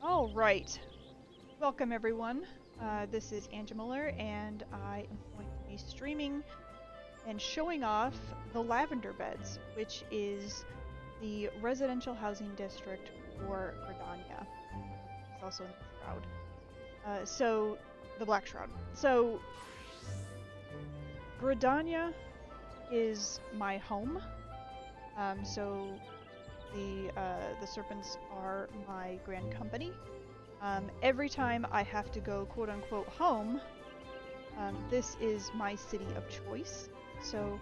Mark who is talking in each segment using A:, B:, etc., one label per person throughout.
A: All right. Welcome, everyone. This is Angemaler, and I am going to be streaming and showing off the Lavender Beds, which is the residential housing district for Gridania. It's also in the Shroud. The Black Shroud. So, Gridania is my home. So the serpents are my grand company. Every time I have to go quote unquote home, this is my city of choice. So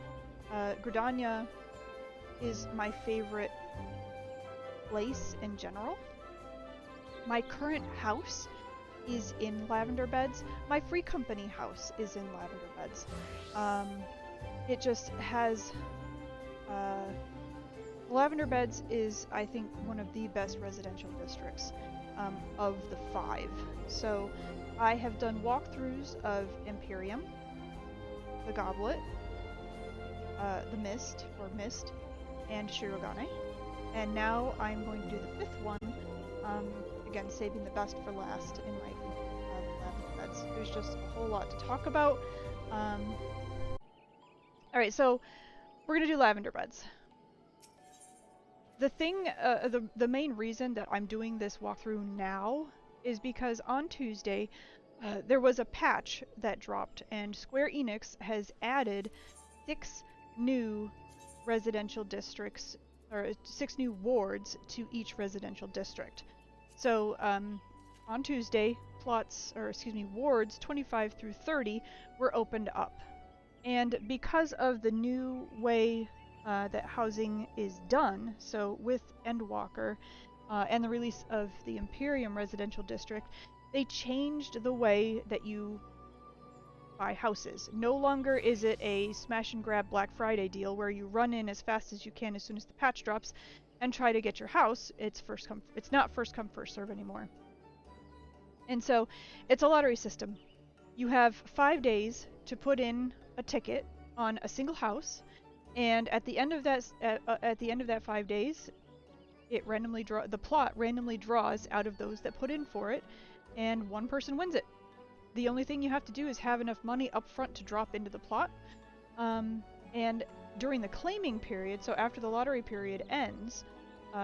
A: Gridania is my favorite place in general. My current house is in Lavender Beds. My free company house is in Lavender Beds. It just has Lavender Beds is, I think, one of the best residential districts of the 5. So I have done walkthroughs of Imperium, the Goblet, the Mist, and Shirogane. And now I'm going to do the 5th one, again, saving the best for last in my Lavender Beds. There's just a whole lot to talk about. Alright, so we're going to do Lavender Beds. The thing, the main reason that I'm doing this walkthrough now is because on Tuesday, there was a patch that dropped, and Square Enix has added 6 new residential districts, or 6 new wards to each residential district. So, on Tuesday, wards 25 through 30 were opened up. And because of the new way that housing is done, so with Endwalker and the release of the Imperium Residential District, they changed the way that you buy houses. No longer is it a smash and grab Black Friday deal where you run in as fast as you can as soon as the patch drops and try to get your house. It's not first come first serve anymore. And so it's a lottery system. You have 5 days to put in a ticket on a single house. And at the end of that 5 days, the plot randomly draws out of those that put in for it, and one person wins it. The only thing you have to do is have enough money up front to drop into the plot. And during the claiming period, so after the lottery period ends,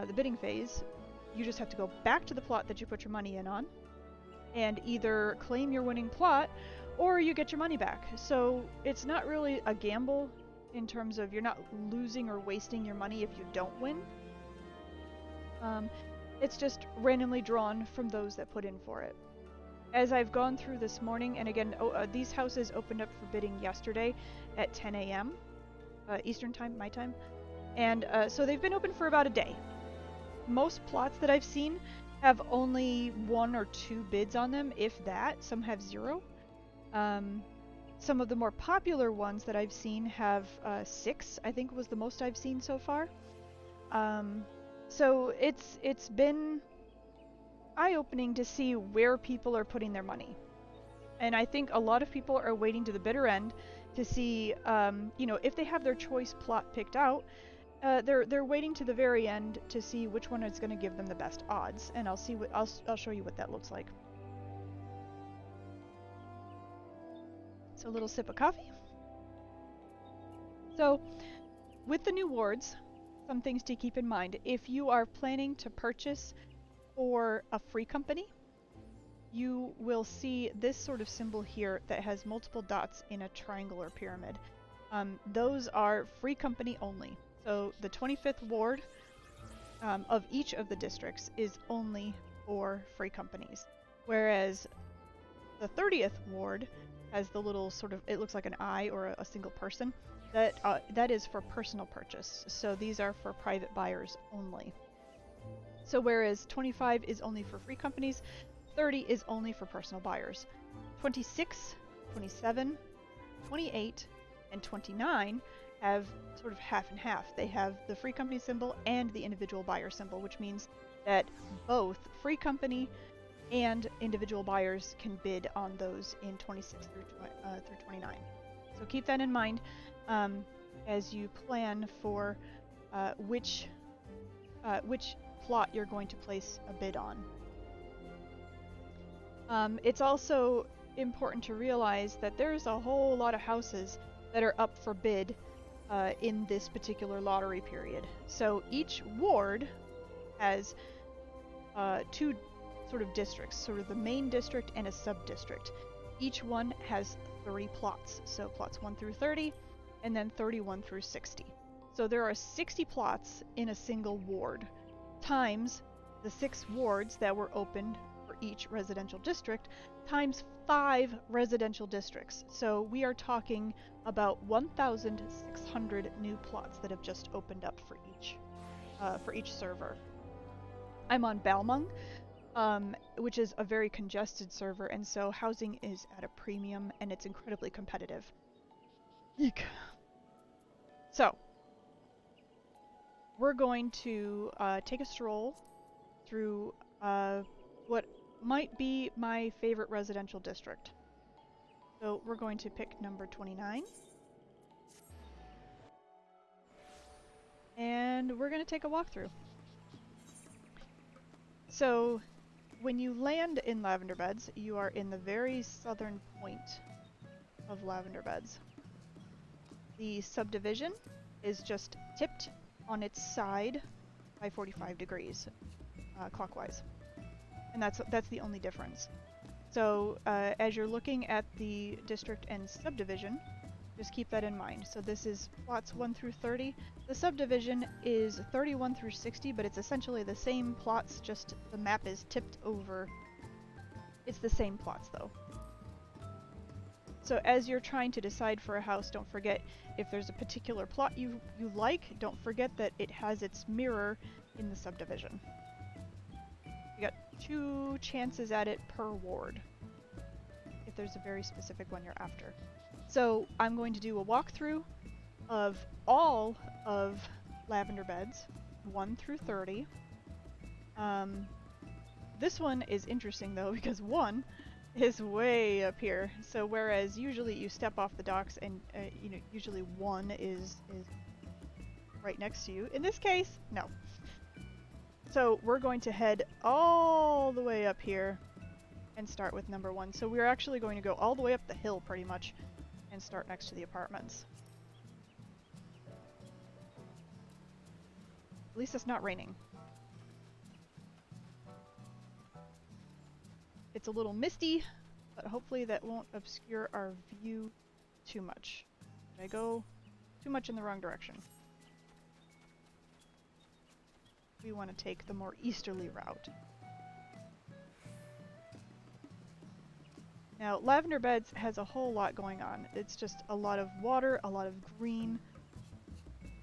A: the bidding phase, you just have to go back to the plot that you put your money in on, and either claim your winning plot, or you get your money back. So it's not really a gamble in terms of you're not losing or wasting your money if you don't win. It's just randomly drawn from those that put in for it. As I've gone through this morning, and again, these houses opened up for bidding yesterday at 10 a.m. Eastern time, my time, and so they've been open for about a day. Most plots that I've seen have only 1 or 2 bids on them, if that. Some have 0. Some of the more popular ones that I've seen have 6, I think was the most I've seen so far. So it's been eye-opening to see where people are putting their money. And I think a lot of people are waiting to the bitter end to see, if they have their choice plot picked out, they're waiting to the very end to see which one is going to give them the best odds. And I'll show you what that looks like. So a little sip of coffee. So with the new wards, some things to keep in mind. If you are planning to purchase for a free company, you will see this sort of symbol here that has multiple dots in a triangular pyramid. Those are free company only. So the 25th ward of each of the districts is only for free companies. Whereas the 30th ward has the little sort of, it looks like an eye or a single person, that is for personal purchase. So these are for private buyers only. So whereas 25 is only for free companies, 30 is only for personal buyers. 26, 27, 28, and 29 have sort of half and half. They have the free company symbol and the individual buyer symbol, which means that both free company and individual buyers can bid on those in 26 through 29. So keep that in mind as you plan for which plot you're going to place a bid on. It's also important to realize that there's a whole lot of houses that are up for bid in this particular lottery period. So each ward has two sort of districts, sort of the main district and a sub-district. Each one has 3 plots, so plots 1 through 30, and then 31 through 60. So there are 60 plots in a single ward, times the 6 wards that were opened for each residential district, times 5 residential districts. So we are talking about 1,600 new plots that have just opened up for each server. I'm on Balmung, which is a very congested server, and so housing is at a premium and it's incredibly competitive. Eek. So, we're going to take a stroll through what might be my favorite residential district. So we're going to pick number 29. And we're going to take a walkthrough. So when you land in Lavender Beds, you are in the very southern point of Lavender Beds. The subdivision is just tipped on its side by 45 degrees clockwise. And that's the only difference. So as you're looking at the district and subdivision, just keep that in mind. So this is plots 1 through 30. The subdivision is 31 through 60, but it's essentially the same plots, just the map is tipped over. It's the same plots though. So as you're trying to decide for a house, don't forget if there's a particular plot you like, don't forget that it has its mirror in the subdivision. You got 2 chances at it per ward, if there's a very specific one you're after. So I'm going to do a walkthrough of all of Lavender Beds, 1 through 30. This one is interesting though, because 1 is way up here. So whereas usually you step off the docks and usually 1 is right next to you. In this case, no. So we're going to head all the way up here and start with number 1. So we're actually going to go all the way up the hill pretty much and start next to the apartments. At least it's not raining. It's a little misty, but hopefully that won't obscure our view too much. Did I go too much in the wrong direction? We want to take the more easterly route. Now, Lavender Beds has a whole lot going on. It's just a lot of water, a lot of green,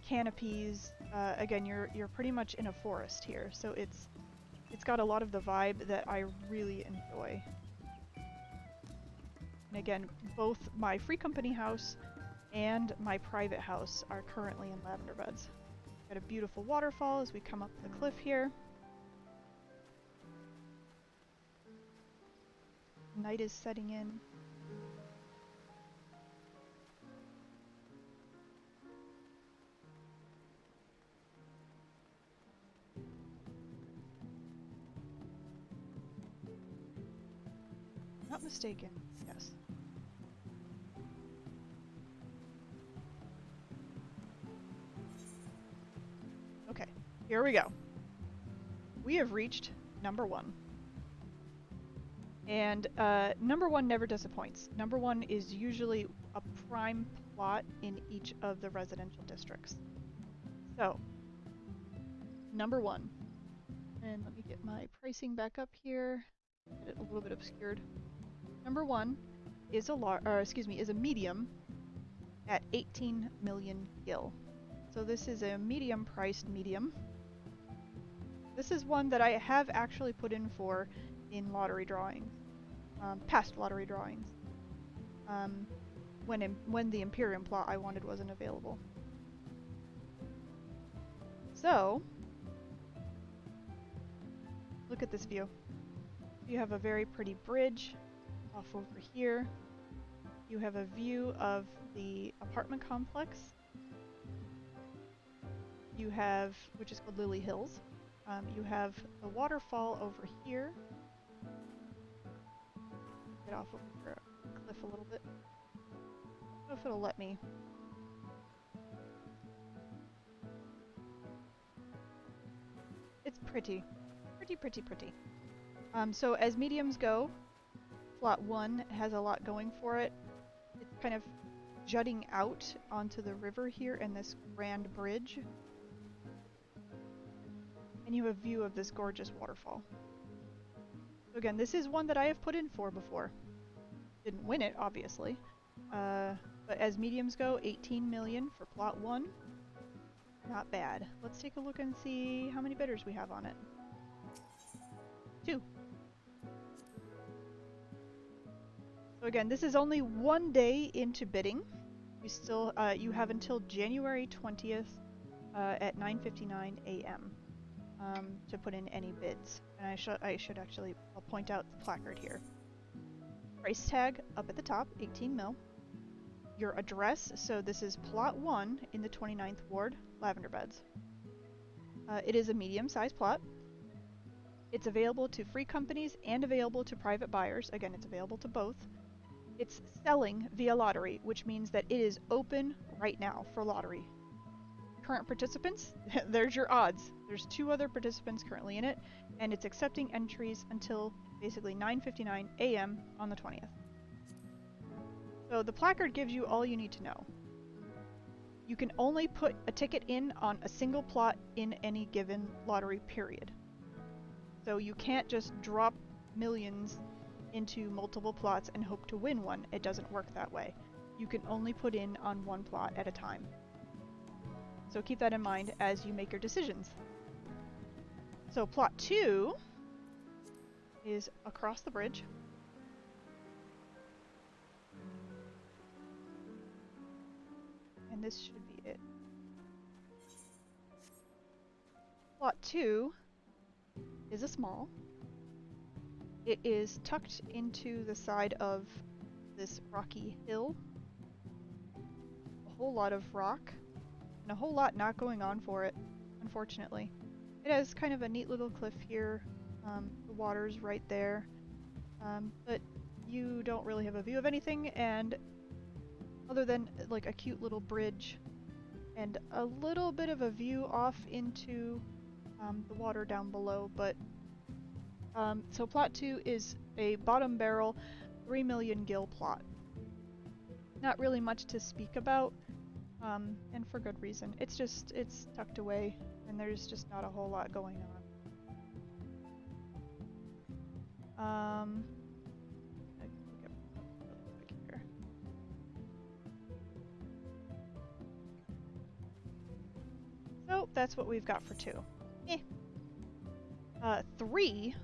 A: canopies. Again, you're pretty much in a forest here, so it's got a lot of the vibe that I really enjoy. And again, both my free company house and my private house are currently in Lavender Beds. Got a beautiful waterfall as we come up the cliff here. Night is setting in. Not mistaken, yes. Okay, here we go. We have reached number 1. And number 1 never disappoints. Number 1 is usually a prime plot in each of the residential districts. So, number 1. And let me get my pricing back up here. Get it a little bit obscured. Number 1 is a medium at 18 million gil. So this is a medium priced medium. This is one that I have actually put in for in lottery drawings, past lottery drawings, when the Imperium plot I wanted wasn't available. So, look at this view. You have a very pretty bridge off over here. You have a view of the apartment complex. You have, which is called Lily Hills. You have the waterfall over here. get off over a cliff a little bit. I don't know if it'll let me. It's pretty. Pretty. So as mediums go, plot 1 has a lot going for it. It's kind of jutting out onto the river here in this grand bridge. And you have a view of this gorgeous waterfall. So again, this is one that I have put in for before. Didn't win it, obviously. But as mediums go, 18 million for plot 1. Not bad. Let's take a look and see how many bidders we have on it. 2. So again, this is only 1 day into bidding. You still you have until January 20th at 9:59 a.m. To put in any bids. And I should actually, I'll point out the placard here. Price tag up at the top, 18 mil. Your address, so this is plot 1 in the 29th ward, Lavender Beds. It is a medium-sized plot. It's available to free companies and available to private buyers. Again, it's available to both. It's selling via lottery, which means that it is open right now for lottery. Current participants, there's your odds. There's 2 other participants currently in it, and it's accepting entries until basically 9:59 a.m. on the 20th. So the placard gives you all you need to know. You can only put a ticket in on a single plot in any given lottery period. So you can't just drop millions into multiple plots and hope to win one. It doesn't work that way. You can only put in on one plot at a time. So keep that in mind as you make your decisions. So plot 2 is across the bridge. And this should be it. Plot 2 is a small. It is tucked into the side of this rocky hill. A whole lot of rock, and a whole lot not going on for it, unfortunately. It has kind of a neat little cliff here. The water's right there. But you don't really have a view of anything, and other than like a cute little bridge and a little bit of a view off into the water down below. But so plot 2 is a bottom barrel 3 million gil plot. Not really much to speak about, and for good reason. It's tucked away and there's just not a whole lot going on. So that's what we've got for 2. 3,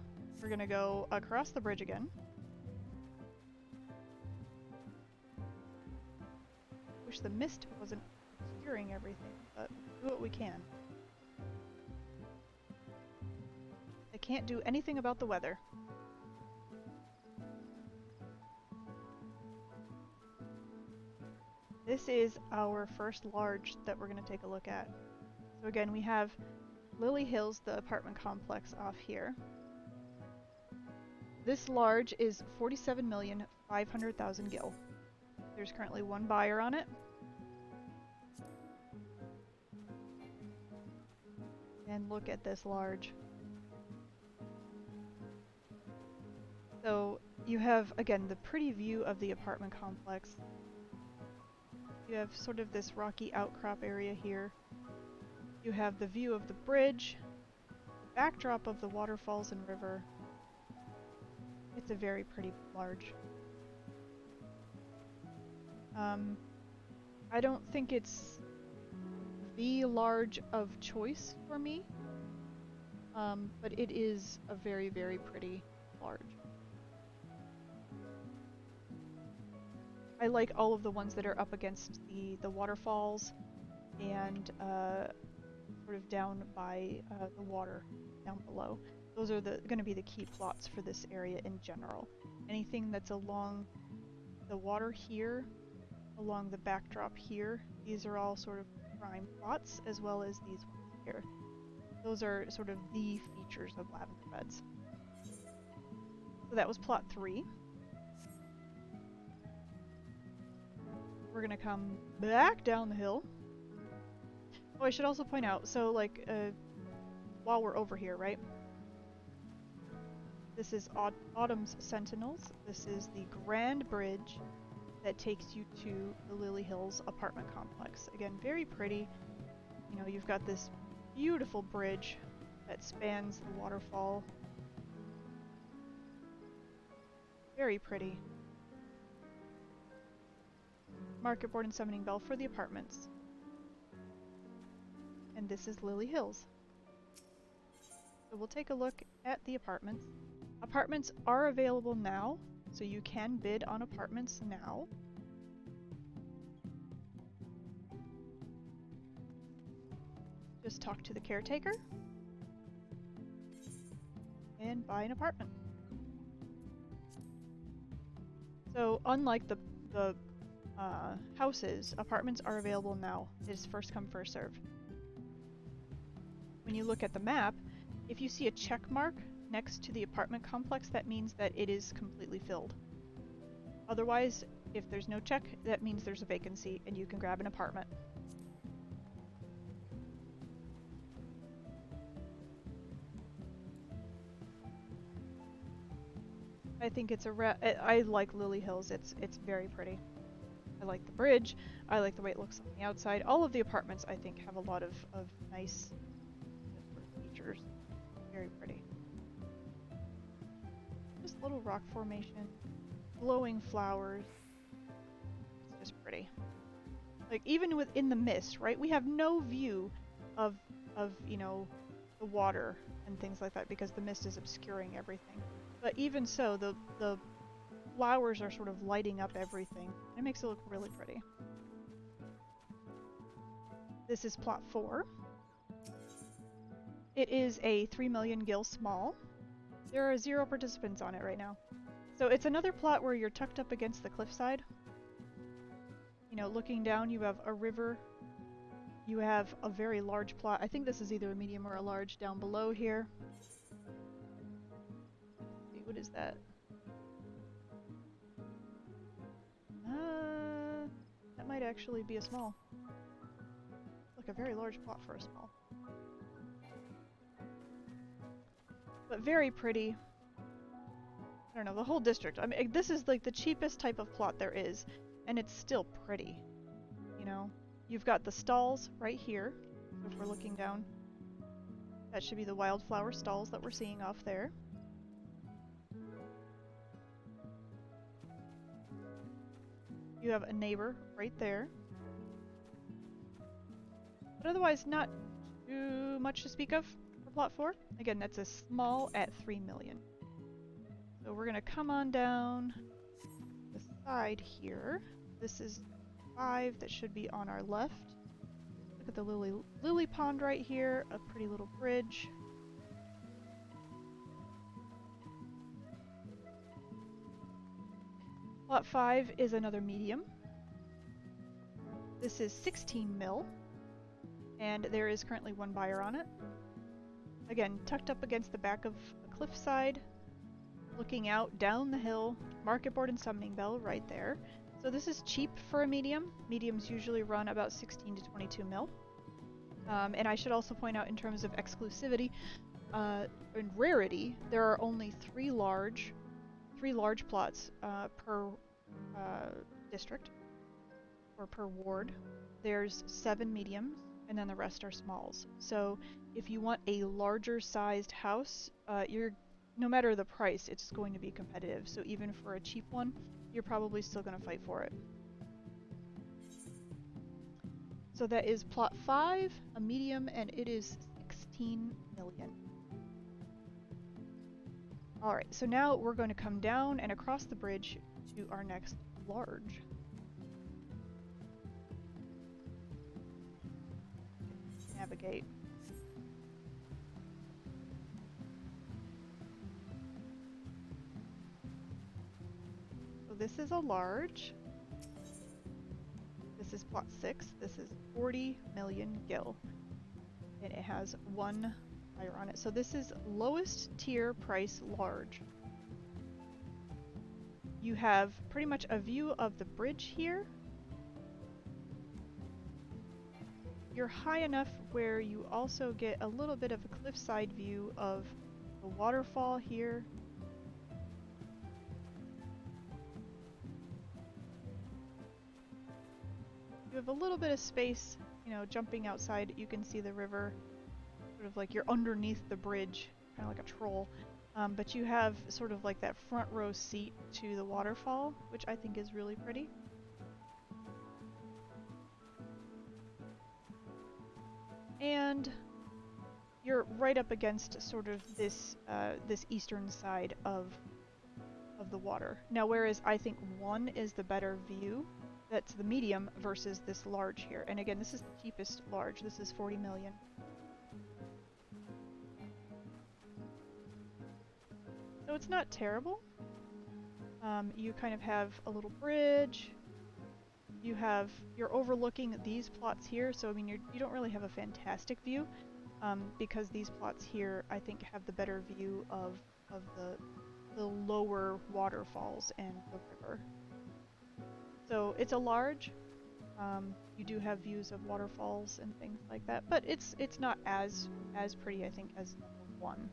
A: we're gonna go across the bridge again. Wish the mist wasn't obscuring everything, but we'll do what we can. I can't do anything about the weather. This is our first large that we're going to take a look at. So again, we have Lily Hills, the apartment complex off here. This large is 47,500,000 gil. There's currently 1 buyer on it. And look at this large. So you have, again, the pretty view of the apartment complex. You have sort of this rocky outcrop area here. You have the view of the bridge, the backdrop of the waterfalls and river. It's a very pretty large. I don't think it's the large of choice for me, but it is a very, very pretty large. I like all of the ones that are up against the waterfalls and sort of down by the water down below. Those are going to be the key plots for this area in general. Anything that's along the water here, along the backdrop here, these are all sort of prime plots, as well as these ones here. Those are sort of the features of Lavender Beds. So that was plot 3. we're gonna come back down the hill. Oh, I should also point out, so like, while we're over here, right? This is Autumn's Sentinels. This is the Grand Bridge that takes you to the Lily Hills apartment complex. Again, very pretty. You know, you've got this beautiful bridge that spans the waterfall. Very pretty. Market board and summoning bell for the apartments. And this is Lily Hills. So we'll take a look at the apartments. Apartments are available now, so you can bid on apartments now. Just talk to the caretaker and buy an apartment. So unlike the houses, apartments are available now. It is first come, first serve. When you look at the map, if you see a check mark next to the apartment complex, that means that it is completely filled. Otherwise, if there's no check, that means there's a vacancy and you can grab an apartment. I think it's I like Lily Hills. It's very pretty. I like the bridge. I like the way it looks on the outside. All of the apartments, I think, have a lot of nice features. Very pretty. Just little rock formation, glowing flowers. It's just pretty. Like even within the mist, right? We have no view of you know, the water and things like that because the mist is obscuring everything. But even so, the flowers are sort of lighting up everything. It makes it look really pretty. This is plot 4. It is a 3 million gil small. There are 0 participants on it right now. So it's another plot where you're tucked up against the cliffside. You know, looking down, you have a river. You have a very large plot. I think this is either a medium or a large down below here. What is that? That might actually be a small. Like a very large plot for a small. But very pretty. I don't know, the whole district. I mean, this is like the cheapest type of plot there is, and it's still pretty. You know? You've got the stalls right here. So if we're looking down, that should be the wildflower stalls that we're seeing off there. You have a neighbor right there. But otherwise, not too much to speak of for plot 4. Again, that's a small at 3 million. So we're gonna come on down the side here. This is 5 that should be on our left. Look at the lily pond right here, a pretty little bridge. Plot 5 is another medium. This is 16 mil, and there is currently 1 buyer on it. Again, tucked up against the back of a cliffside, looking out down the hill, market board and summoning bell right there. So this is cheap for a medium. Mediums usually run about 16 to 22 mil. And I should also point out in terms of exclusivity and rarity, there are only 3 large plots per district or per ward. There's 7 mediums and then the rest are smalls. So if you want a larger sized house, no matter the price, it's going to be competitive. So even for a cheap one, you're probably still going to fight for it. So that is plot 5, a medium, and it is 16 million. Alright, so now we're going to come down and across the bridge to our next large. Navigate. So this is a large. This is plot 6. This is 40 million gil. And it has 1 buyer on it. So this is lowest tier price large. You have pretty much a view of the bridge here. you're high enough where you also get a little bit of a cliffside view of the waterfall here. You have a little bit of space, you know, jumping outside. You can see the river, sort of like you're underneath the bridge, kind of like a troll. But you have sort of like that front row seat to the waterfall, which I think is really pretty. And you're right up against sort of this this eastern side of the water. Now, whereas I think 1 is the better view, that's the medium versus this large here. And again, this is the cheapest large. This is 40 million. So it's not terrible. You kind of have a little bridge. You're overlooking these plots here, so I mean you don't really have a fantastic view, because these plots here I think have the better view of the lower waterfalls and the river. So it's a large. You do have views of waterfalls and things like that, but it's not as pretty I think as number 1.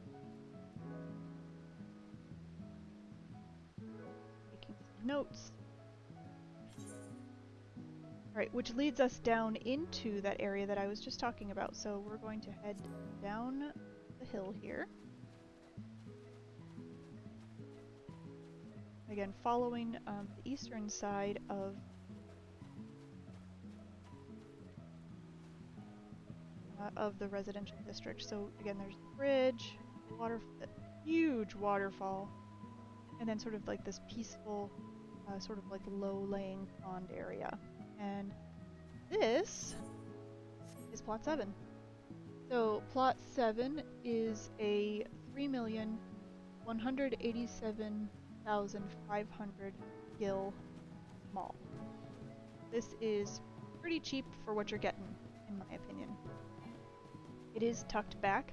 A: Making some notes. Alright, which leads us down into that area that I was just talking about. So we're going to head down the hill here. Again, following the eastern side of the residential district. So again, there's the bridge, the huge waterfall, and then sort of like this peaceful, sort of like low-laying pond area. And this is plot 7. So plot 7 is a 3,187,500 gil mall. This is pretty cheap for what you're getting, in my opinion. It is tucked back.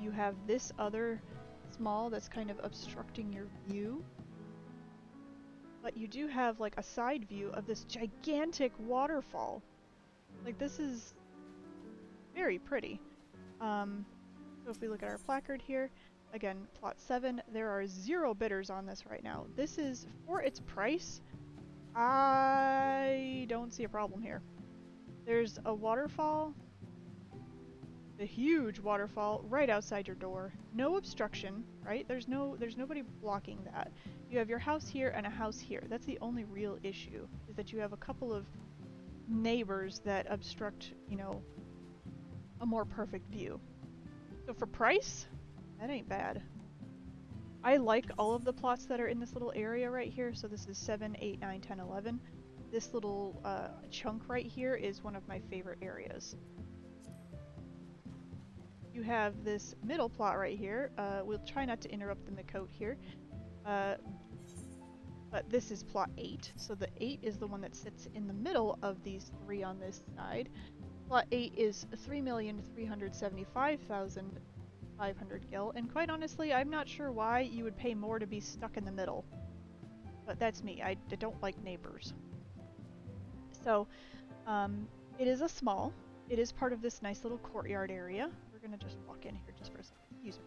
A: You have this other small that's kind of obstructing your view. But you do have like a side view of this gigantic waterfall. Like this is very pretty. So if we look at our placard here, again, plot 7, there are 0 bidders on this right now. This is, for its price, I don't see a problem here. There's a waterfall, the huge waterfall right outside your door. No obstruction, right? There's nobody blocking that. You have your house here and a house here. That's the only real issue, is that you have a couple of neighbors that obstruct, you know, a more perfect view. So for price, that ain't bad. I like all of the plots that are in this little area right here. So this is 7, 8, 9, 10, 11. This little chunk right here is one of my favorite areas. You have this middle plot right here. We'll try not to interrupt the Mikote here. But this is plot 8. So the 8 is the one that sits in the middle of these 3 on this side. Plot 8 is 3,375,500 gil. And quite honestly, I'm not sure why you would pay more to be stuck in the middle. But that's me. I don't like neighbors. So it is a small. It is part of this nice little courtyard area. We're going to just walk in here just for a second. Excuse me.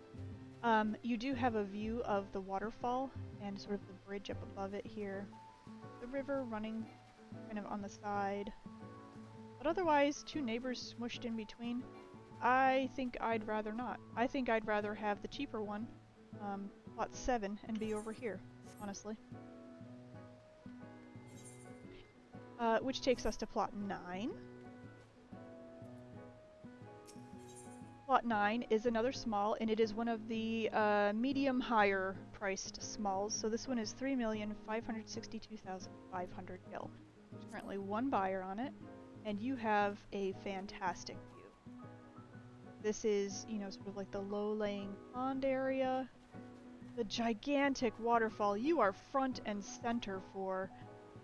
A: You do have a view of the waterfall and sort of the bridge up above it here. The river running kind of on the side. But otherwise, 2 neighbors smushed in between. I think I'd rather not. I think I'd rather have the cheaper one, plot 7, and be over here, honestly. Which takes us to plot 9. Plot 9 is another small, and it is one of the medium higher priced smalls. So this one is 3,562,500 gil. There's currently 1 buyer on it, and you have a fantastic view. This is, you know, sort of like the low-laying pond area. The gigantic waterfall you are front and center for.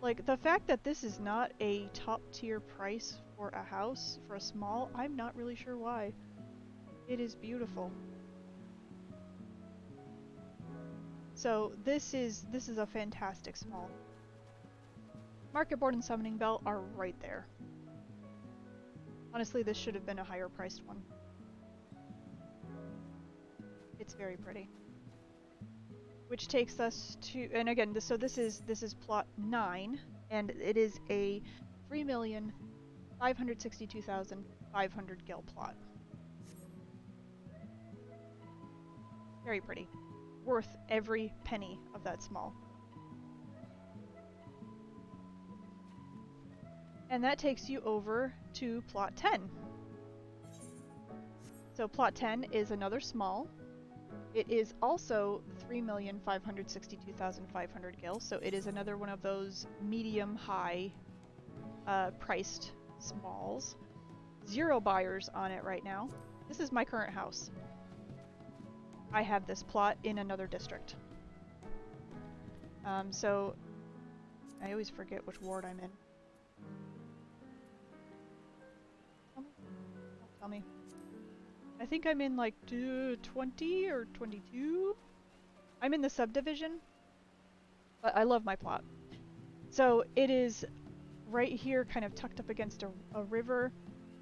A: Like, the fact that this is not a top-tier price for a house, for a small, I'm not really sure why. It is beautiful. So this is a fantastic small. Market Board and Summoning Bell are right there. Honestly, this should have been a higher priced one. It's very pretty. Which takes us to, and again, this is plot 9, and it is a 3,562,500 gil plot. Very pretty. Worth every penny of that small. And that takes you over to plot 10. So plot 10 is another small. It is also 3,562,500 gil, so it is another one of those medium-high priced smalls. 0 buyers on it right now. This is my current house. I have this plot in another district. So I always forget which ward I'm in. Tell me. I think I'm in like 20 or 22. I'm in the subdivision, but I love my plot. So it is right here, kind of tucked up against a river,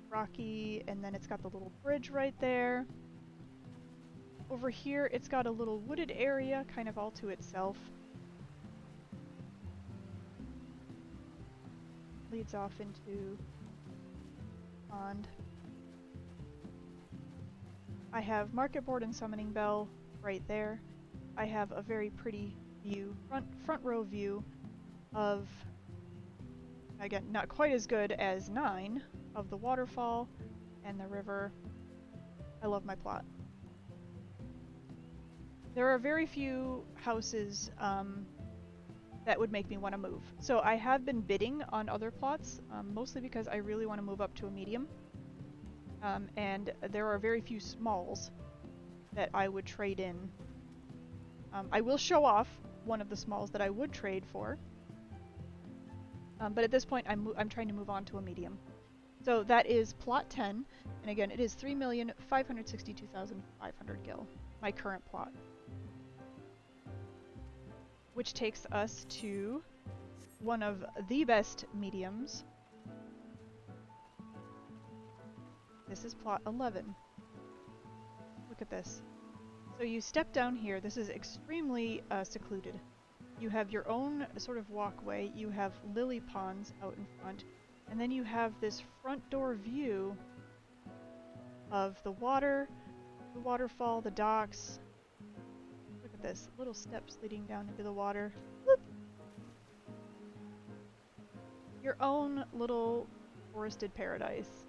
A: rocky, and then it's got the little bridge right there. Over here, it's got a little wooded area, kind of all to itself. Leads off into pond. I have Market Board and Summoning Bell right there. I have a very pretty view, front row view of, again, not quite as good as 9, of the waterfall and the river. I love my plot. There are very few houses that would make me want to move. So I have been bidding on other plots, mostly because I really want to move up to a medium. And there are very few smalls that I would trade in. I will show off one of the smalls that I would trade for. But at this point, I'm trying to move on to a medium. So that is plot 10. And again, it is 3,562,500 gil, my current plot. Which takes us to one of the best mediums. This is plot 11. Look at this. So you step down here. This is extremely secluded. You have your own sort of walkway. You have lily ponds out in front. And then you have this front door view of the water, the waterfall, the docks. Look at this. Little steps leading down into the water. Whoop. Your own little forested paradise.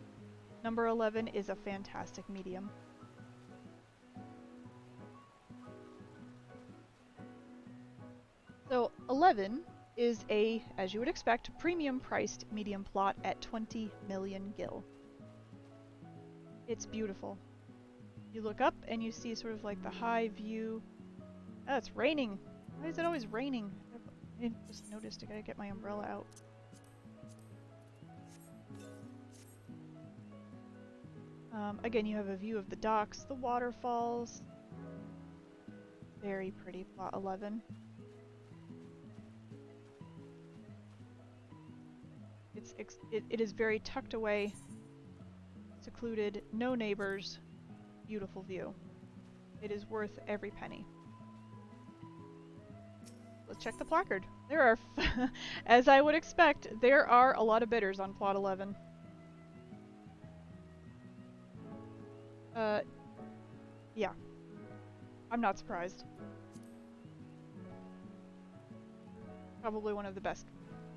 A: Number 11 is a fantastic medium. So 11 is a, as you would expect, premium priced medium plot at 20 million gil. It's beautiful. You look up and you see sort of like the high view. Oh, it's raining. Why is it always raining? I just noticed I gotta get my umbrella out. Again, you have a view of the docks, the waterfalls. Very pretty, plot 11. It is very tucked away, secluded, no neighbors, beautiful view. It is worth every penny. Let's check the placard. There are, as I would expect, there are a lot of bidders on plot 11. Yeah. I'm not surprised. Probably one of the best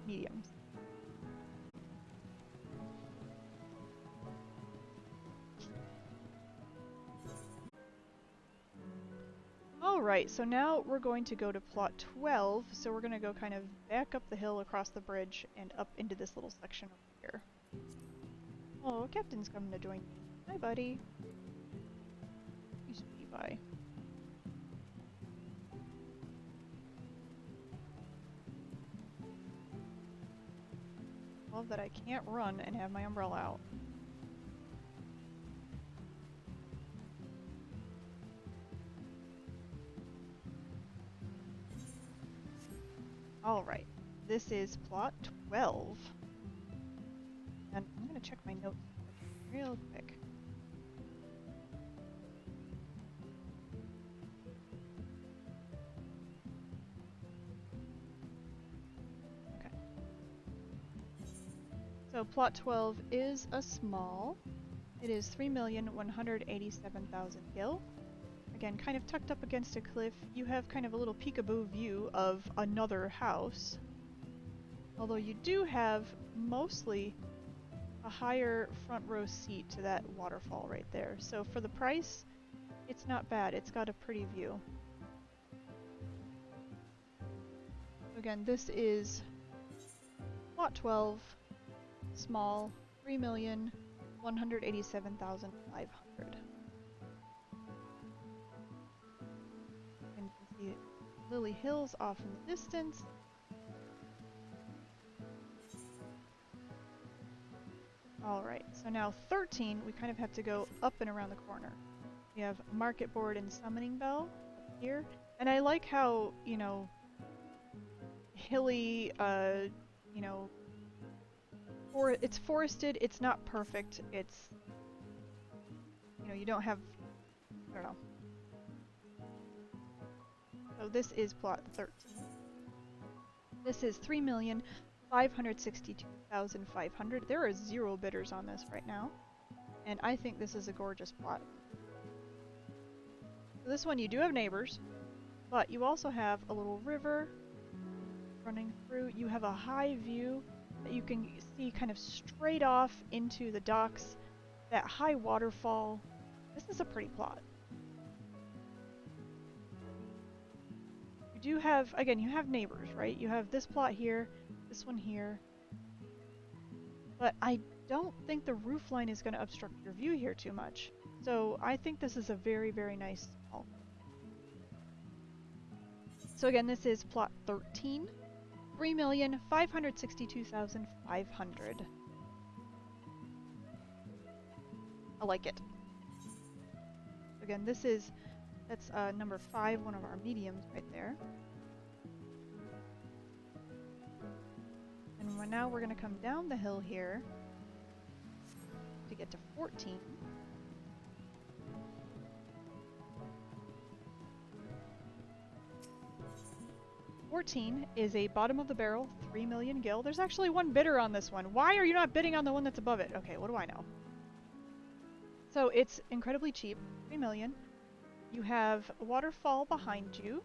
A: mediums. Alright, so now we're going to go to plot 12, so we're going to go kind of back up the hill across the bridge and up into this little section over here. Oh, Captain's coming to join me. Hi, buddy. You sweetie pie. Love that I can't run and have my umbrella out. Alright, this is plot 12. And I'm gonna check my notes. real quick. Okay. So plot 12 is a small. It is 3,187,000 gil. Again, kind of tucked up against a cliff. You have kind of a little peekaboo view of another house. Although you do have mostly a higher front row seat to that waterfall right there. So for the price, it's not bad. It's got a pretty view. Again, this is plot 12, small, 3,187,500. And you can see Lily Hills off in the distance. Alright, so now 13, we kind of have to go up and around the corner. We have Market Board and Summoning Bell up here. And I like how, you know, hilly, you know, it's forested, it's not perfect, it's, you know, you don't have, I don't know. So this is plot 13. This is 3,562,500. There are 0 bidders on this right now, and I think this is a gorgeous plot. So this one you do have neighbors, but you also have a little river running through. You have a high view that you can see kind of straight off into the docks, that high waterfall. This is a pretty plot. You do have, again, you have neighbors, right? You have this plot here, this one here. But I don't think the roof line is going to obstruct your view here too much. So I think this is a very, very nice small. So again, this is plot 13. 3,562,500. I like it. Again, that's number 5, one of our mediums right there. And now we're going to come down the hill here to get to 14. Is a bottom of the barrel, 3 million gil. There's actually one bidder on this one. Why are you not bidding on the one that's above it? Okay, what do I know? So it's incredibly cheap, 3 million. You have a waterfall behind you.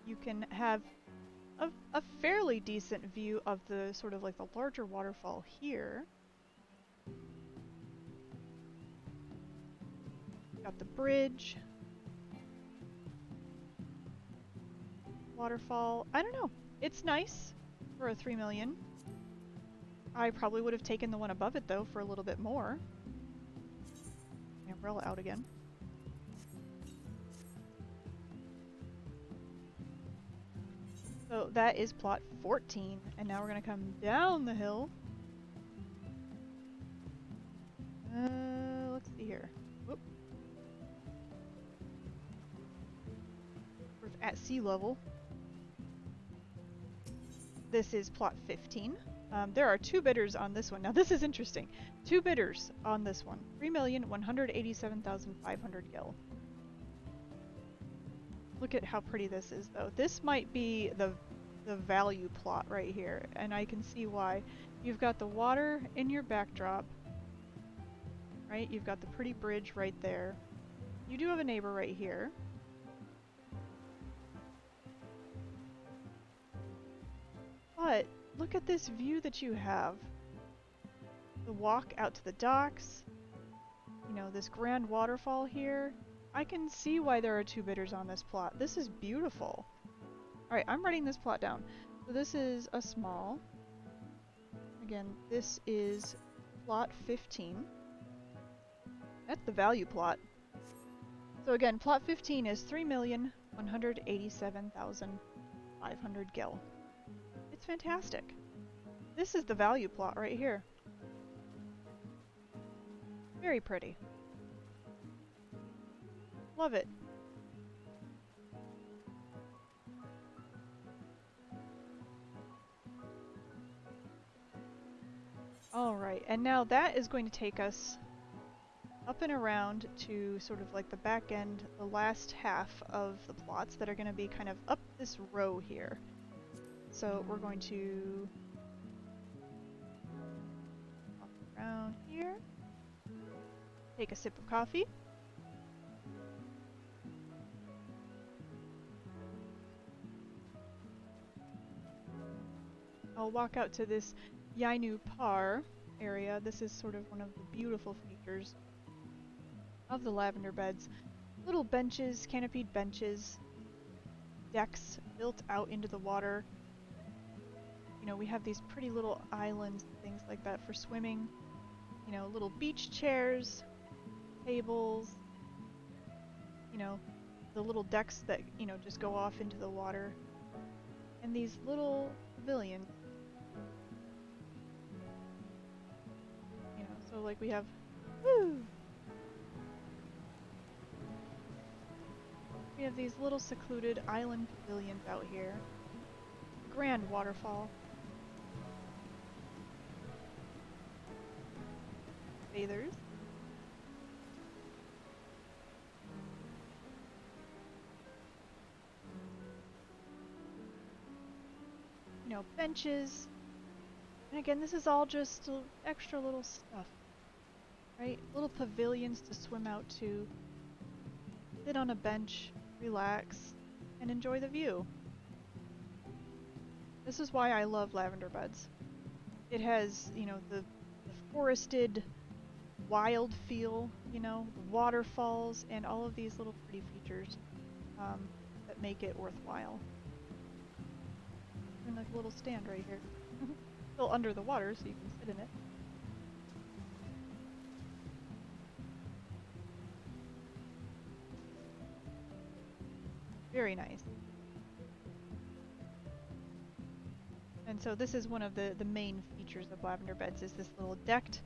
A: You can have a fairly decent view of the sort of like the larger waterfall here. Got the bridge. Waterfall. I don't know. It's nice for a 3 million. I probably would have taken the one above it though for a little bit more. Umbrella out again. So that is plot 14, and now we're gonna come down the hill. Let's see here. Whoop. We're at sea level. This is plot 15. There are 2 bidders on this one. Now this is interesting. 2 bidders on this one. 3,187,500 gil. Look at how pretty this is though. This might be the value plot right here, and I can see why. You've got the water in your backdrop, right? You've got the pretty bridge right there. You do have a neighbor right here. But look at this view that you have. The walk out to the docks, you know, this grand waterfall here. I can see why there are 2 bidders on this plot. This is beautiful. Alright, I'm writing this plot down. So this is a small. Again, this is plot 15. That's the value plot. So again, plot 15 is 3,187,500 gil. It's fantastic. This is the value plot right here. Very pretty. Love it. Alright, and now that is going to take us up and around to sort of like the back end, the last half of the plots that are going to be kind of up this row here. So we're going to walk around here, take a sip of coffee. I'll walk out to this Yainu Par area. This is sort of one of the beautiful features of the lavender beds. Little benches, canopied benches, decks built out into the water. You know, we have these pretty little islands and things like that for swimming. You know, little beach chairs, tables, you know, the little decks that, you know, just go off into the water. And these little pavilions. You know, so like we have, woo! We have these little secluded island pavilions out here. Grand waterfall. Bathers. You know, benches. And again, this is all just extra little stuff, right? Little pavilions to swim out to, sit on a bench, relax, and enjoy the view. This is why I love lavender beds. It has, you know, the forested, wild feel, you know, the waterfalls, and all of these little pretty features that make it worthwhile. And like a little stand right here. Still under the water, so you can sit in it. Very nice. And so this is one of the main features of lavender beds, is this little decked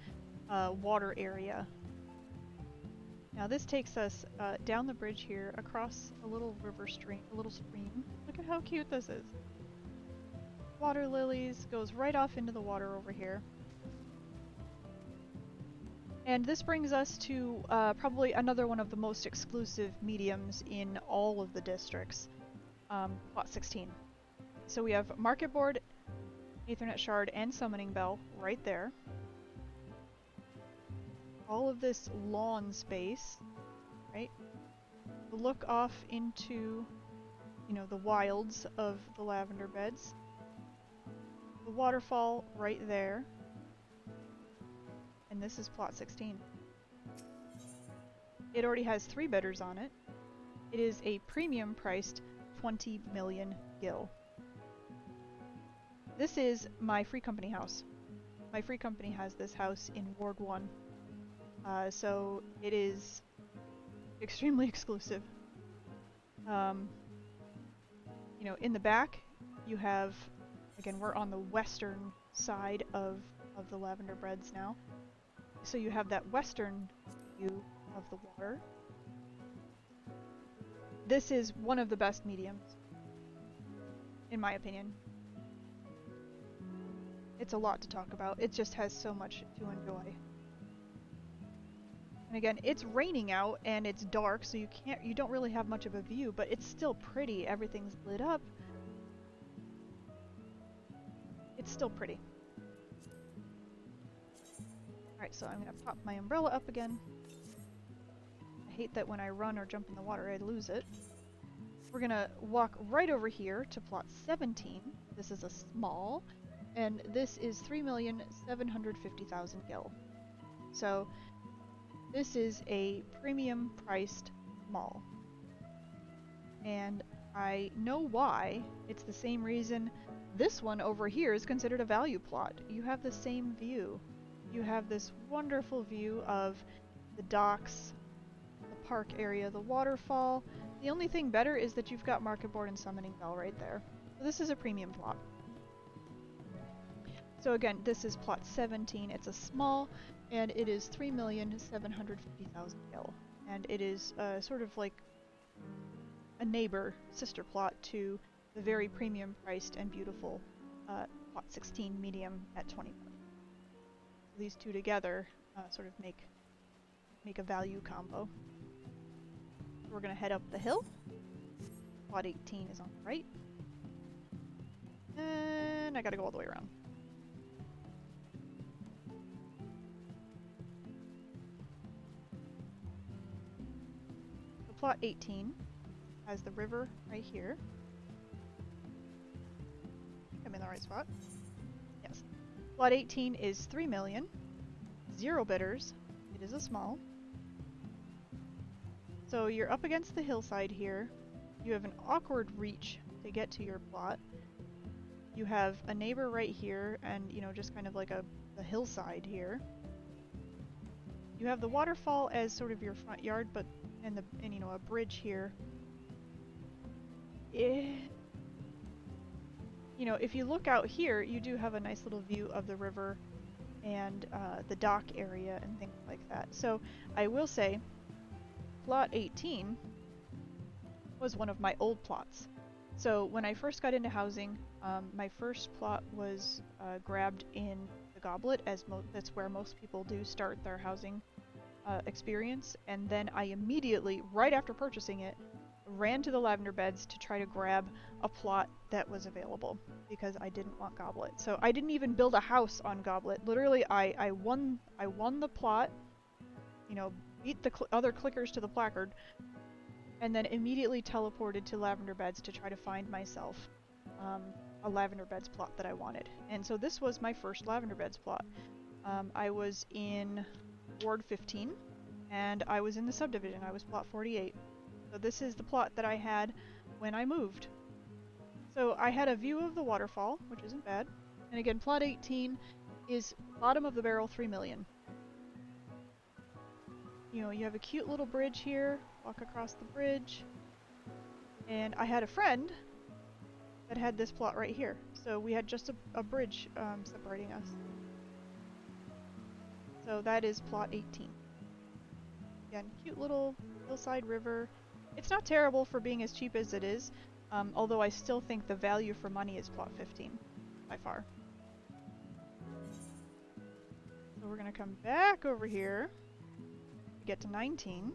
A: water area. Now this takes us down the bridge here, across a little river stream, a little stream. Look at how cute this is. Water lilies, goes right off into the water over here. And this brings us to probably another one of the most exclusive mediums in all of the districts, plot 16. So we have Market Board, Aethernet Shard, and Summoning Bell right there. All of this lawn space, right? The look off into, you know, the wilds of the lavender beds. The waterfall right there. And this is plot 16. It already has 3 bidders on it. It is a premium priced 20 million gil. This is my free company house. My free company has this house in Ward 1. So it is extremely exclusive. You know, in the back, you have, again, we're on the western side of the lavender beds now. So you have that western view of the water. This is one of the best mediums, in my opinion. It's a lot to talk about. It just has so much to enjoy. And again, it's raining out and it's dark, so you don't really have much of a view, but it's still pretty. Everything's lit up. It's still pretty. Alright, so I'm gonna pop my umbrella up again. I hate that when I run or jump in the water, I lose it. We're gonna walk right over here to plot 17. This is a small, and this is 3,750,000 gil. So this is a premium priced mall. And I know why. It's the same reason this one over here is considered a value plot. You have the same view. You have this wonderful view of the docks, the park area, the waterfall. The only thing better is that you've got Market Board and Summoning Bell right there. So this is a premium plot. So again, this is plot 17. It's a small, and it is 3,750,000 gil. And it is sort of like a neighbor sister plot to the very premium priced and beautiful plot 16 medium at 20 million. these two together sort of make a value combo. We're gonna head up the hill. Plot 18 is on the right. And I gotta go all the way around. So plot 18 has the river right here. I'm in the right spot. Yes. Plot 18 is 3 million. 0 bidders. It is a small. So you're up against the hillside here. You have an awkward reach to get to your plot. You have a neighbor right here and, you know, just kind of like a hillside here. You have the waterfall as sort of your front yard, but and you know, a bridge here. You know, if you look out here, you do have a nice little view of the river and the dock area and things like that. So I will say, plot 18 was one of my old plots. So when I first got into housing, my first plot was grabbed in the Goblet, as that's where most people do start their housing experience. And then I immediately, right after purchasing it, ran to the Lavender Beds to try to grab a plot that was available because I didn't want Goblet. So I didn't even build a house on Goblet. Literally, I won the plot, you know, beat the other clickers to the placard, and then immediately teleported to Lavender Beds to try to find myself a Lavender Beds plot that I wanted. And so this was my first Lavender Beds plot. I was in Ward 15, and I was in the subdivision. I was plot 48. So this is the plot that I had when I moved. So I had a view of the waterfall, which isn't bad. And again, plot 18 is bottom of the barrel 3 million. You know, you have a cute little bridge here. Walk across the bridge. And I had a friend that had this plot right here. So we had just a bridge separating us. So that is plot 18. Again, cute little hillside river. It's not terrible for being as cheap as it is, although I still think the value for money is plot 15, by far. So we're going to come back over here to get to 19.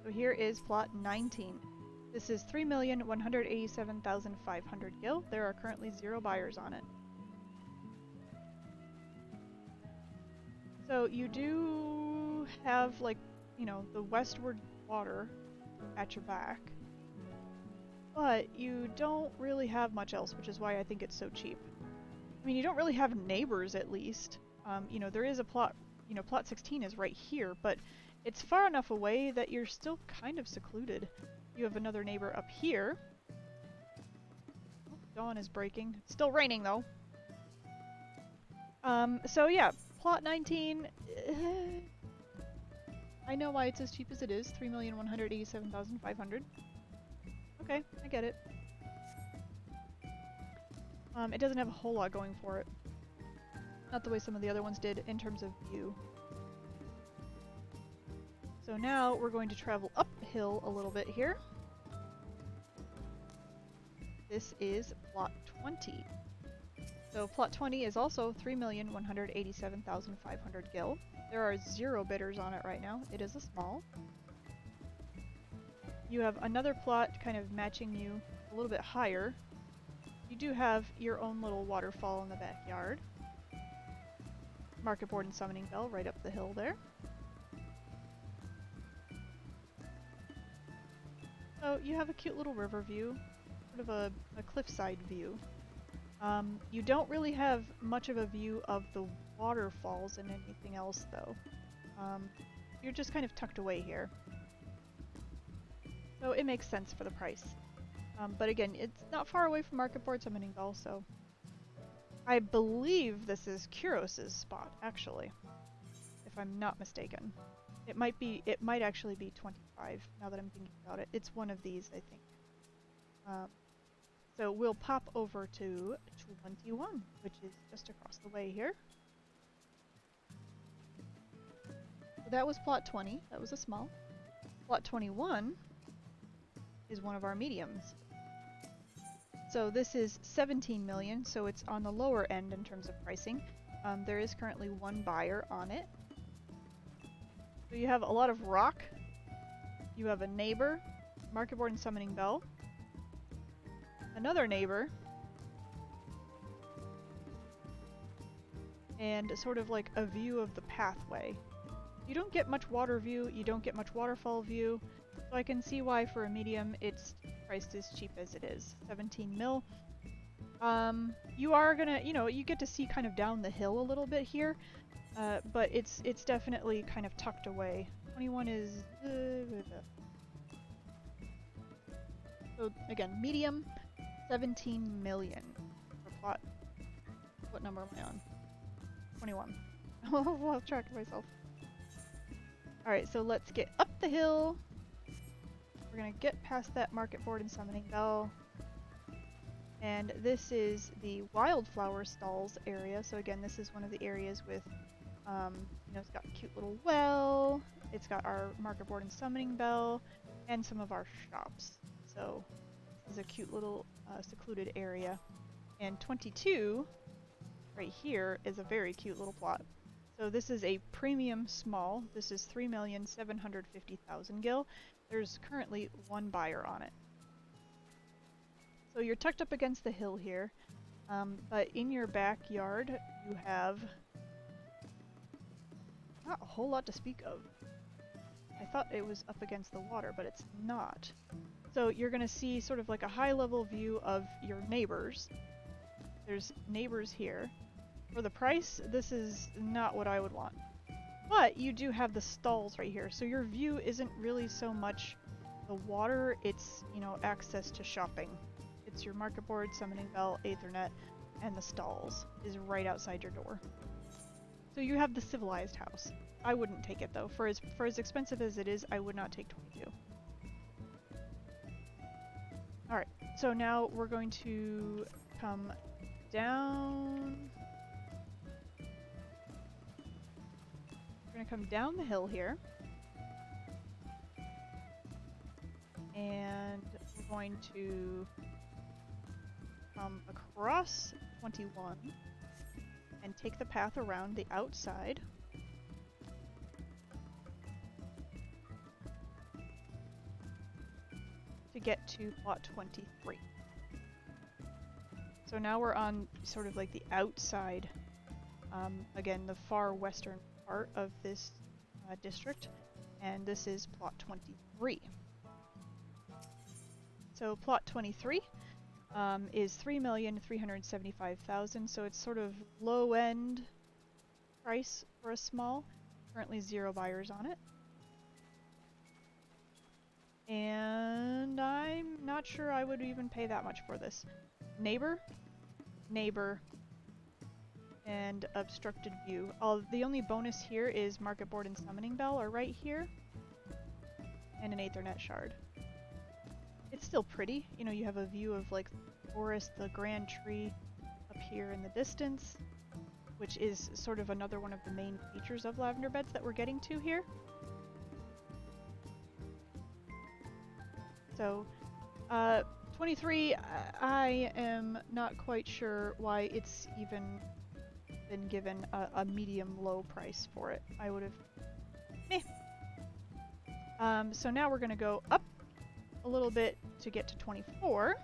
A: So here is plot 19. This is 3,187,500 gil. There are currently 0 buyers on it. So you do have, like, you know, the westward water at your back, but you don't really have much else, which is why I think it's so cheap. I mean, you don't really have neighbors, at least. You know, there is a plot, you know, plot 16 is right here, but it's far enough away that you're still kind of secluded. You have another neighbor up here. Oh, dawn is breaking. It's still raining, though. So yeah, plot 19. I know why it's as cheap as it is. 3,187,500. Okay, I get it. It doesn't have a whole lot going for it. Not the way some of the other ones did in terms of view. So now we're going to travel uphill a little bit here. This is plot 20. So plot 20 is also 3,187,500 gil. There are 0 bidders on it right now. It is a small. You have another plot kind of matching you a little bit higher. You do have your own little waterfall in the backyard. Market board and summoning bell right up the hill there. So you have a cute little river view, sort of a cliffside view. You don't really have much of a view of the waterfalls and anything else, though. You're just kind of tucked away here. So it makes sense for the price. But again, it's not far away from Market Board Summoning Bell, so... I believe this is Kuros's spot, actually. If I'm not mistaken. It might actually be 25, now that I'm thinking about it. It's one of these, I think. So we'll pop over to 21, which is just across the way here. So that was plot 20. That was a small. Plot 21 is one of our mediums. So this is 17 million, so it's on the lower end in terms of pricing. There is currently one buyer on it. So you have a lot of rock. You have a neighbor, market board and summoning bell. Another neighbor. And sort of like a view of the pathway. You don't get much water view, you don't get much waterfall view, so I can see why for a medium it's priced as cheap as it is. 17 mil. You are gonna, you get to see kind of down the hill a little bit here, but it's definitely kind of tucked away. 21 is... So again, medium, 17 million per plot. What number am I on? 21. I'll lost track of myself. Alright, so let's get up the hill. We're gonna get past that market board and summoning bell. And this is the wildflower stalls area. So again, this is one of the areas with, it's got a cute little well. It's got our market board and summoning bell, and some of our shops. So this is a cute little secluded area. And 22, right here, is a very cute little plot. So this is a premium small. This is 3,750,000 gil. There's currently one buyer on it. So you're tucked up against the hill here, but in your backyard you have not a whole lot to speak of. I thought it was up against the water, but it's not. So you're going to see sort of like a high-level view of your neighbors. There's neighbors here. For the price, this is not what I would want. But you do have the stalls right here, so your view isn't really so much the water, it's, access to shopping. It's your market board, summoning bell, Aethernet, and the stalls is right outside your door. So you have the civilized house. I wouldn't take it though. For as expensive as it is, I would not take 22. Alright, so now we're going to come down. We're going to come down the hill here. And we're going to come across 21 and take the path around the outside. To get to plot 23. So now we're on sort of like the outside, again, the far western part of this district, and this is plot 23. So plot 23 is 3,375,000, so it's sort of low-end price for a small. Currently 0 buyers on it. And I'm not sure I would even pay that much for this. Neighbor, neighbor, and obstructed view. The only bonus here is market board and summoning bell are right here, and an Aethernet shard. It's still pretty. You have a view of like the forest, the grand tree up here in the distance, which is sort of another one of the main features of Lavender Beds that we're getting to here. So, 23, I am not quite sure why it's even been given a medium-low price for it. I would have... meh. So now we're going to go up a little bit to get to 24.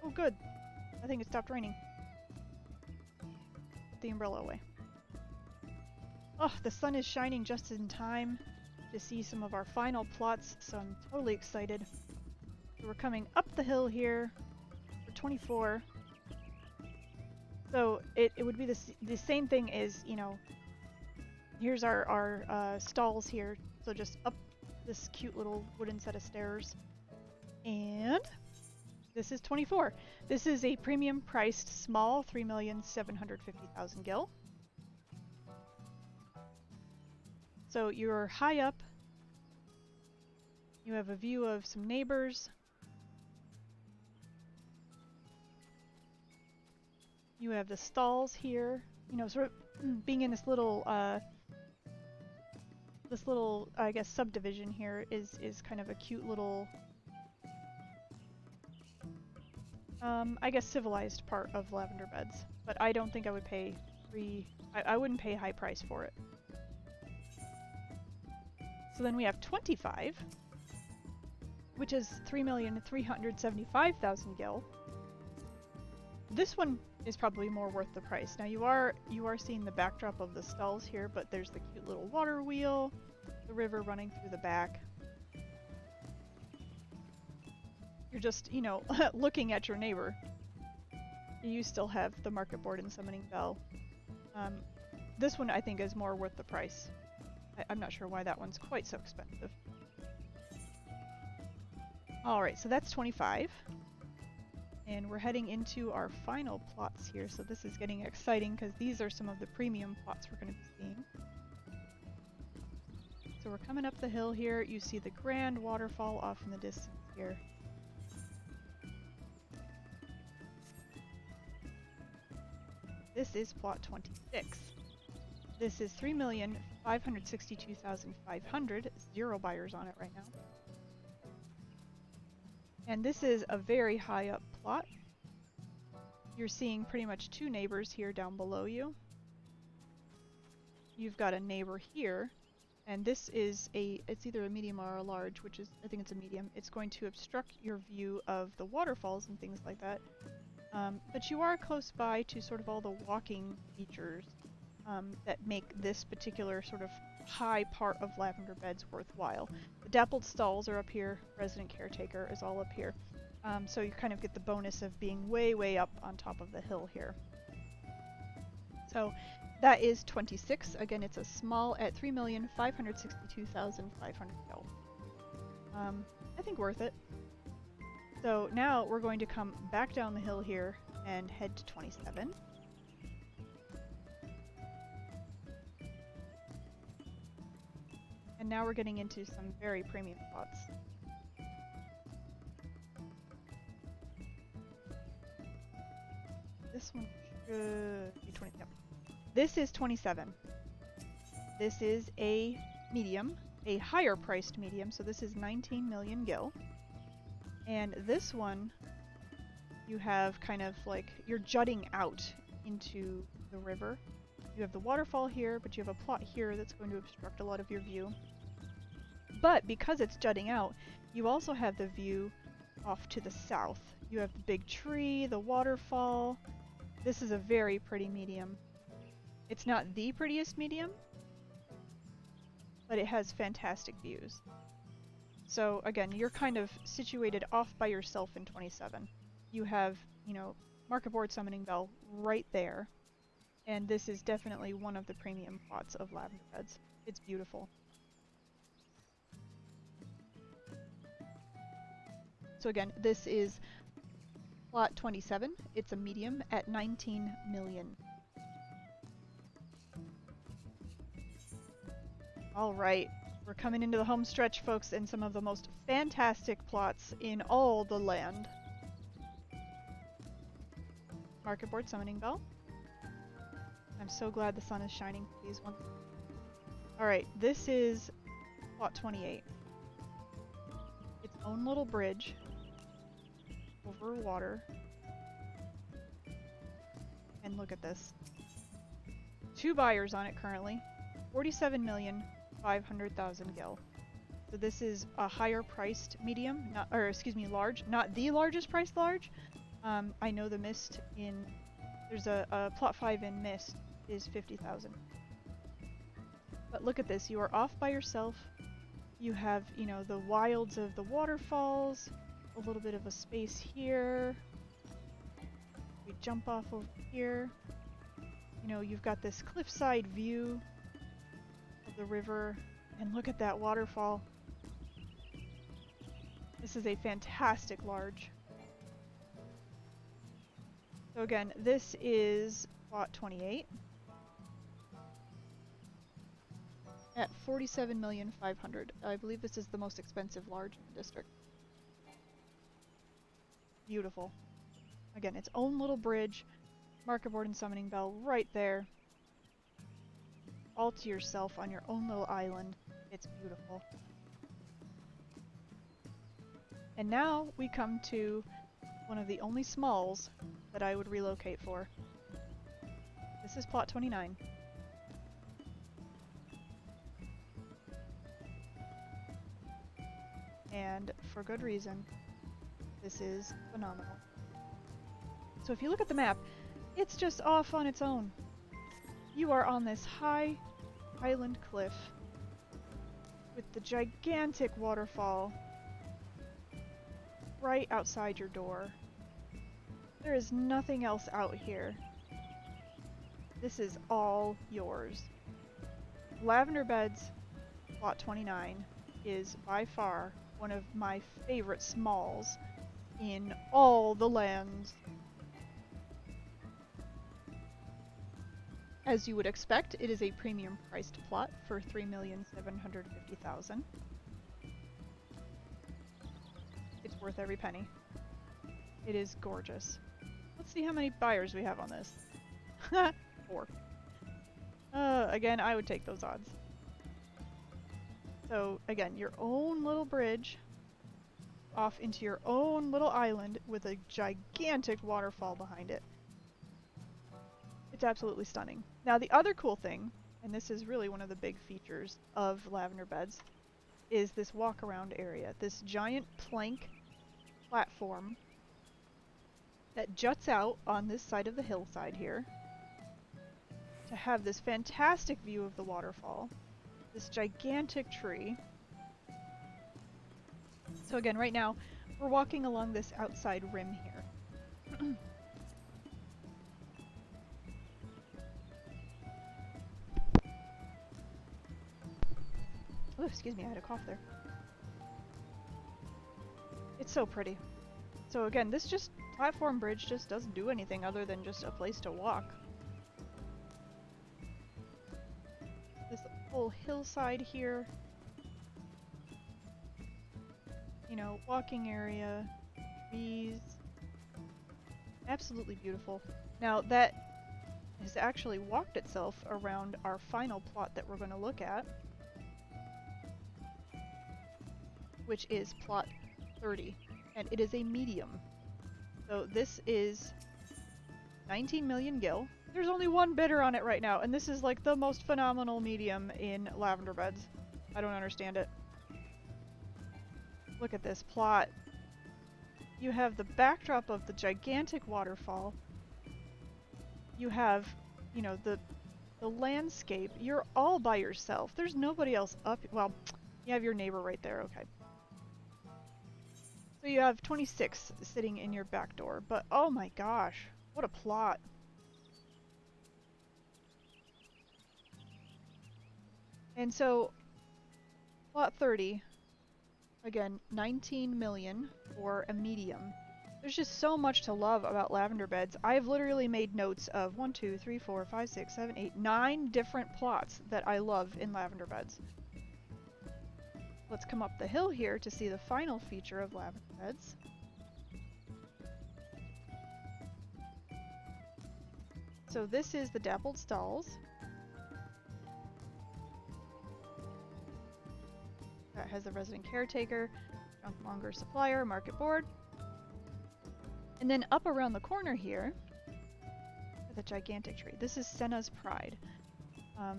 A: Oh, good. I think it stopped raining. Put the umbrella away. Oh, the sun is shining just in time to see some of our final plots, so I'm totally excited. So we're coming up the hill here for 24. So it would be the same thing as, here's our stalls here. So just up this cute little wooden set of stairs. And this is 24. This is a premium priced small 3,750,000 gil. So you're high up, you have a view of some neighbors, you have the stalls here, sort of being in this little this little, I guess, subdivision here is kind of a cute little, I guess, civilized part of Lavender Beds. But I don't think I would pay I wouldn't pay high price for it. So then we have 25, which is 3,375,000 gil. This one is probably more worth the price. Now you are seeing the backdrop of the stalls here, but there's the cute little water wheel, the river running through the back. You're just, you know, looking at your neighbor. You still have the market board and summoning bell. This one I think is more worth the price. I'm not sure why that one's quite so expensive. Alright, so that's 25. And we're heading into our final plots here, so this is getting exciting because these are some of the premium plots we're going to be seeing. So we're coming up the hill here. You see the grand waterfall off in the distance here. This is plot 26. This is 3,562,500. 0 buyers on it right now. And this is a very high up plot. You're seeing pretty much 2 neighbors here down below you. You've got a neighbor here, and this is it's either a medium or a large, which is, I think it's a medium. It's going to obstruct your view of the waterfalls and things like that. But you are close by to sort of all the walking features that make this particular sort of high part of Lavender Beds worthwhile. The dappled stalls are up here, resident caretaker is all up here. So you kind of get the bonus of being way, way up on top of the hill here. So that is 26. Again, it's a small at 3,562,500 gil. I think worth it. So now we're going to come back down the hill here and head to 27. And now we're getting into some very premium plots. This one should be 20. Yep. This is 27. This is a medium, a higher priced medium, so this is 19 million gil. And this one, you have kind of like, you're jutting out into the river. You have the waterfall here, but you have a plot here that's going to obstruct a lot of your view. But because it's jutting out, you also have the view off to the south. You have the big tree, the waterfall. This is a very pretty medium. It's not the prettiest medium, but it has fantastic views. So again, you're kind of situated off by yourself in 27. You have, you know, market board summoning bell right there. And this is definitely one of the premium plots of Lavender Beds. It's beautiful. So again, this is plot 27. It's a medium at 19 million. Alright, we're coming into the home stretch, folks, and some of the most fantastic plots in all the land. Market board summoning bell. I'm so glad the sun is shining for these ones. Alright, this is plot 28. Its own little bridge over water. And look at this. 2 buyers on it currently. 47,500,000 gil. So this is a higher priced medium, large. Not the largest priced large. I know the Mist in, there's a plot 5 in Mist is 50,000. But look at this, you are off by yourself. You have, you know, the wilds of the waterfalls, a little bit of a space here. We jump off over here. You know, you've got this cliffside view of the river, and look at that waterfall. This is a fantastic large. So again, this is plot 28 at 47,500,000. I believe this is the most expensive large in the district. Beautiful. Again, its own little bridge, market board and summoning bell right there. All to yourself on your own little island. It's beautiful. And now we come to one of the only smalls that I would relocate for. This is plot 29. And for good reason. This is phenomenal. So if you look at the map, it's just off on its own. You are on this high island cliff with the gigantic waterfall right outside your door. There is nothing else out here. This is all yours. Lavender Beds Plot 29 is by far one of my favorite smalls in all the lands. As you would expect, it is a premium priced plot for $3,750,000. It's worth every penny. It is gorgeous. Let's see how many buyers we have on this. 4. Again, I would take those odds. So, again, your own little bridge off into your own little island with a gigantic waterfall behind it. It's absolutely stunning. Now, the other cool thing, and this is really one of the big features of Lavender Beds, is this walk-around area. This giant plank platform that juts out on this side of the hillside here to have this fantastic view of the waterfall. This gigantic tree. So again, right now, we're walking along this outside rim here. Oh, excuse me, I had a cough there. It's so pretty. So again, this just platform bridge just doesn't do anything other than just a place to walk. This whole hillside here. You know, walking area, trees. Absolutely beautiful. Now that has actually walked itself around our final plot that we're going to look at, which is plot 30, and it is a medium. So this is 19 million gil. There's only one bidder on it right now, and this is like the most phenomenal medium in Lavender Beds. I don't understand it. Look at this plot. You have the backdrop of the gigantic waterfall. You have, you know, the landscape. You're all by yourself. There's nobody else up. Well, you have your neighbor right there. Okay. So you have 26 sitting in your back door, but oh my gosh, what a plot. And so, plot 30, again, 19 million for a medium. There's just so much to love about Lavender Beds. I've literally made notes of 1, 2, 3, 4, 5, 6, 7, 8, 9 different plots that I love in Lavender Beds. Let's come up the hill here to see the final feature of Lavender Beds. So this is the Dappled Stalls. That has the resident caretaker, Junkmonger supplier, market board. And then up around the corner here, with a gigantic tree. This is Senna's Pride.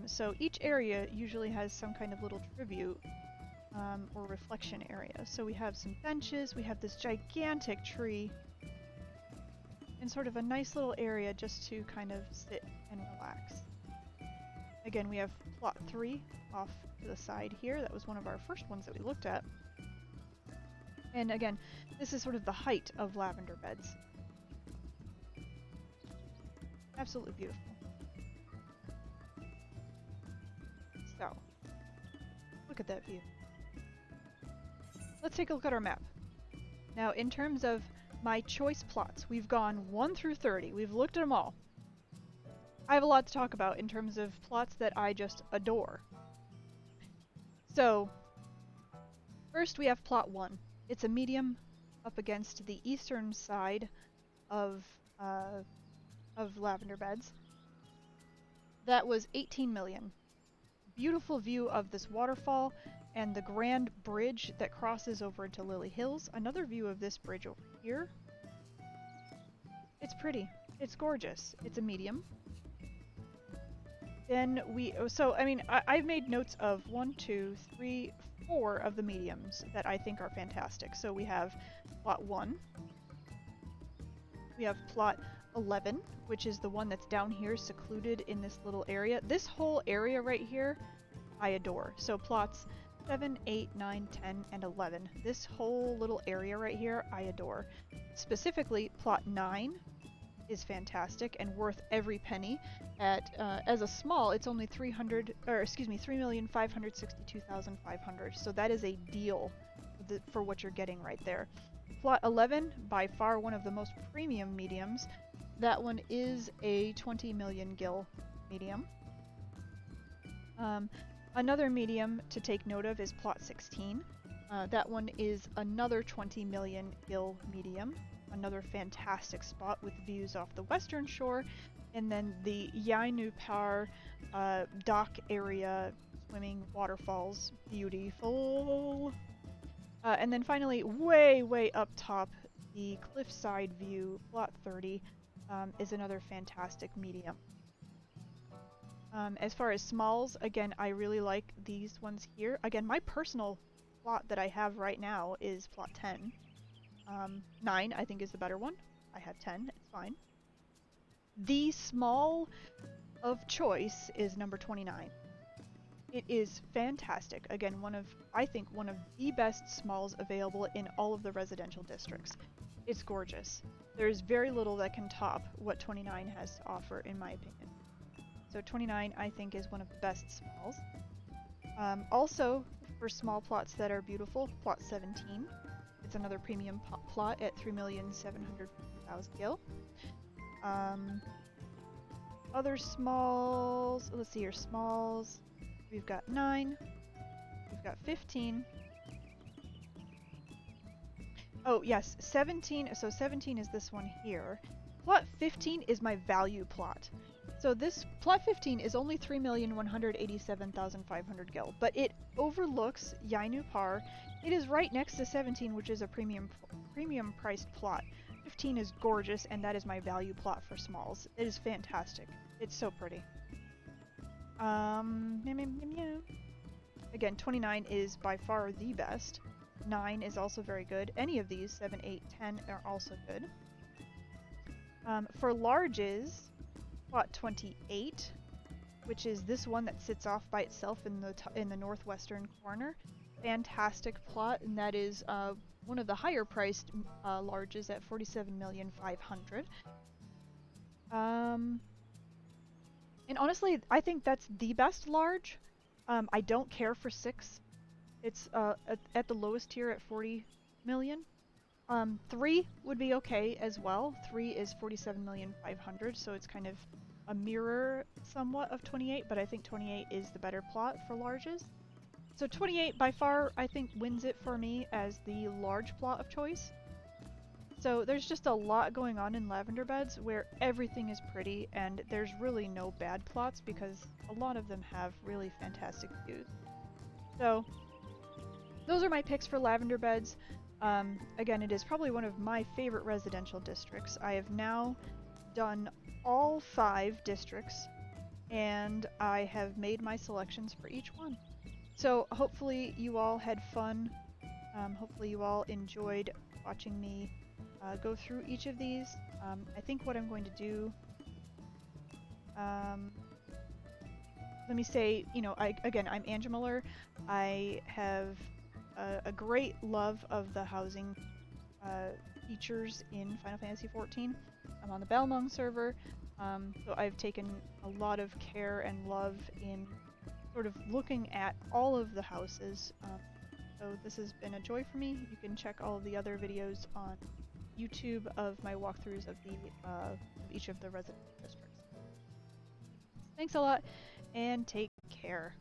A: So each area usually has some kind of little tribute or reflection area. So we have some benches, we have this gigantic tree, and sort of a nice little area just to kind of sit and relax. Again, we have plot 3 off to the side here. That was one of our first ones that we looked at. And again, this is sort of the height of Lavender Beds. Absolutely beautiful. So, look at that view. Let's take a look at our map. Now, in terms of my choice plots, we've gone 1 through 30. We've looked at them all. I have a lot to talk about in terms of plots that I just adore. So, first we have plot 1. It's a medium up against the eastern side of Lavender Beds. That was 18 million. beautiful view of this waterfall and the grand bridge that crosses over into Lily Hills. Another view of this bridge over here. It's pretty. It's gorgeous. It's a medium. Then I've made notes of 1, 2, 3, 4 of the mediums that I think are fantastic. So we have plot 1. We have plot 11, which is the one that's down here secluded in this little area. This whole area right here, I adore. So plots 7, 8, 9, 10, and 11. This whole little area right here, I adore. Specifically, plot 9 is fantastic and worth every penny. At as a small, it's only 3,562,500. So that is a deal for what you're getting right there. Plot 11, by far one of the most premium mediums. That one is a 20 million gil medium. Another medium to take note of is plot 16. That one is another 20 million gil medium. Another fantastic spot with views off the western shore, and then the Yainupar dock area, swimming waterfalls, beautiful. And then finally, way up top, the cliffside view, plot 30, is another fantastic medium. As far as smalls, again, I really like these ones here. Again, my personal plot that I have right now is plot 10. 9, I think, is the better one. I have 10, it's fine. The small of choice is number 29. It is fantastic. Again, I think one of the best smalls available in all of the residential districts. It's gorgeous. There's very little that can top what 29 has to offer, in my opinion. So 29, I think, is one of the best smalls. Also, for small plots that are beautiful, plot 17. It's another premium plot at 3,750,000 gil. Other smalls, let's see here, smalls. We've got 9, we've got 15. Oh yes, 17, so 17 is this one here. Plot 15 is my value plot. So this plot 15 is only 3,187,500 gil, but it overlooks Yainupar. It is right next to 17, which is a premium priced plot. 15 is gorgeous, and that is my value plot for smalls. It is fantastic. It's so pretty. Again, 29 is by far the best. 9 is also very good. Any of these, 7, 8, 10 are also good. For larges, plot 28, which is this one that sits off by itself in the northwestern corner. Fantastic plot, and that is one of the higher priced larges at 47,500,000. And honestly, I think that's the best large. I don't care for 6. It's at the lowest tier at 40 million. 3 would be okay as well. 3 is 47,500,000, so it's kind of a mirror somewhat of 28, but I think 28 is the better plot for larges. So 28 by far, I think, wins it for me as the large plot of choice. So there's just a lot going on in Lavender Beds where everything is pretty, and there's really no bad plots because a lot of them have really fantastic views. So those are my picks for Lavender Beds. Again, it is probably one of my favorite residential districts. I have now done all 5 districts, and I have made my selections for each one. So hopefully you all had fun. Hopefully you all enjoyed watching me go through each of these. I think what I'm going to do, let me say, I'm Angemaler. I have a great love of the housing features in Final Fantasy XIV. I'm on the Balmung server, so I've taken a lot of care and love in sort of looking at all of the houses. So this has been a joy for me. You can check all of the other videos on YouTube of my walkthroughs of each of the residential districts. Thanks a lot, and take care.